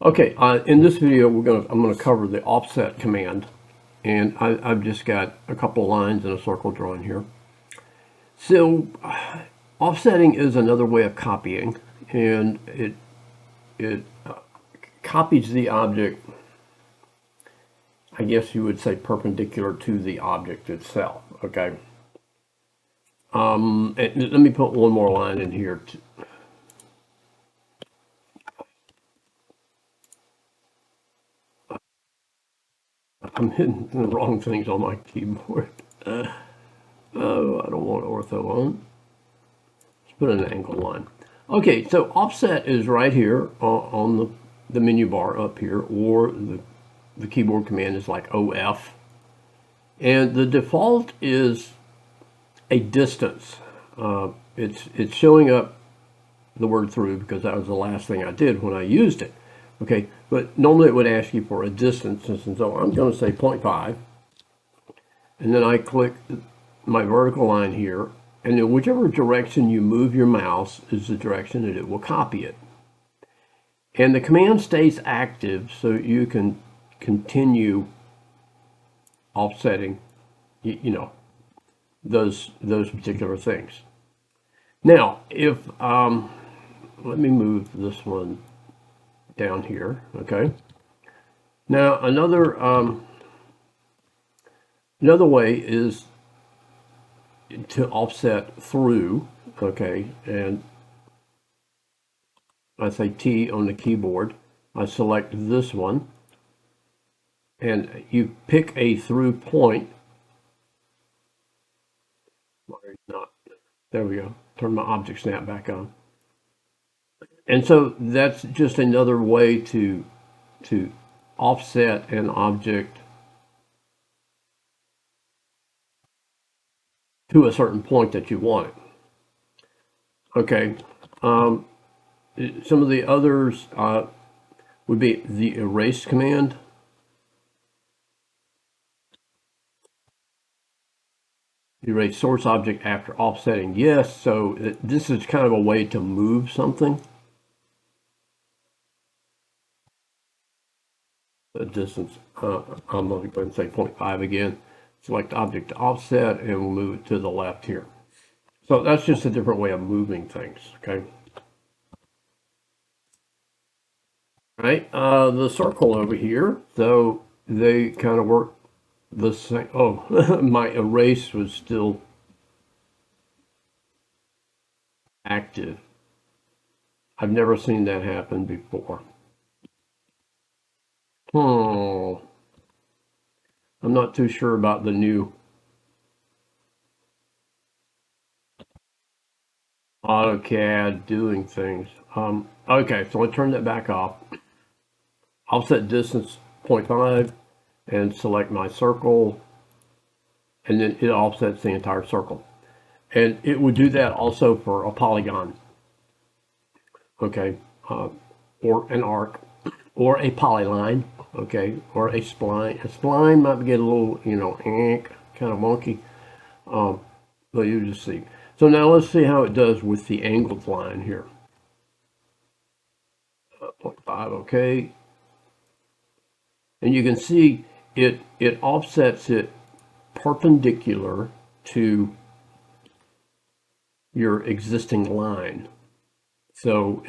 Okay, in this video, I'm gonna cover the offset command, and I've just got a couple of lines and a circle drawn here. So, offsetting is another way of copying, and it copies the object. I guess you would say perpendicular to the object itself. Okay. And let me put one more line in here. I'm hitting the wrong things on my keyboard. Oh, I don't want ortho on. Let's put an angle line. Okay, so offset is right here on the menu bar up here, or the keyboard command is like OF. And the default is a distance. It's showing up the word through because that was the last thing I did when I used it. Okay, but normally it would ask you for a distance, and so I'm going to say 0.5, and then I click my vertical line here, and in whichever direction you move your mouse is the direction that it will copy it. And the command stays active so you can continue offsetting, you know, those particular things. Now, if let me move this one down here. Okay. Now another way is to offset through. Okay, and I say T on the keyboard. I select this one, and you pick a through point. Not. There we go. Turn my object snap back on. And so that's just another way to offset an object to a certain point that you want it. Okay. Some of the others would be the erase command. Erase source object after offsetting. Yes, so this is kind of a way to move something. The distance, I'm going to go ahead and say 0.5 again. Select object to offset, and we'll move it to the left here. So that's just a different way of moving things, okay? All right, the circle over here, so they kind of work the same. Oh, my erase was still active. I've never seen that happen before. I'm not too sure about the new AutoCAD doing things. Okay, so I turn that back off. I'll set distance 0.5 and select my circle, and then it offsets the entire circle. And it would do that also for a polygon, okay, or an arc, or a polyline, okay, or a spline. A spline might get a little, kind of wonky, but you just see. So now let's see how it does with the angled line here. 0.5, okay. And you can see it offsets it perpendicular to your existing line. So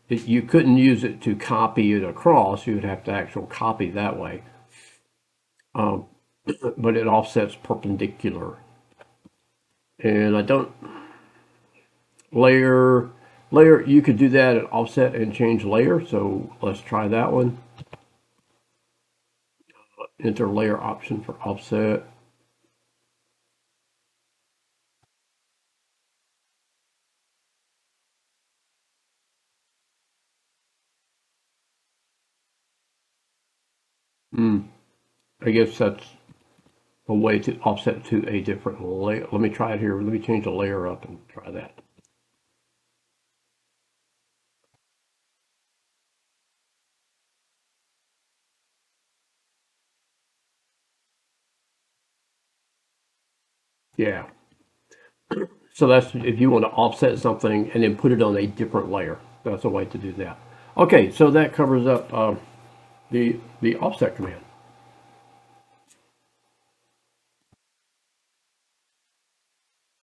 you couldn't use it to copy it across. You would have to actually copy that way. But it offsets perpendicular. And I don't layer, you could do that at offset and change layer. So let's try that one. Enter layer option for offset. I guess that's a way to offset to a different layer. Let me try it here. Let me change the layer up and try that. Yeah. So that's if you want to offset something and then put it on a different layer. That's a way to do that. Okay, so that covers up the offset command.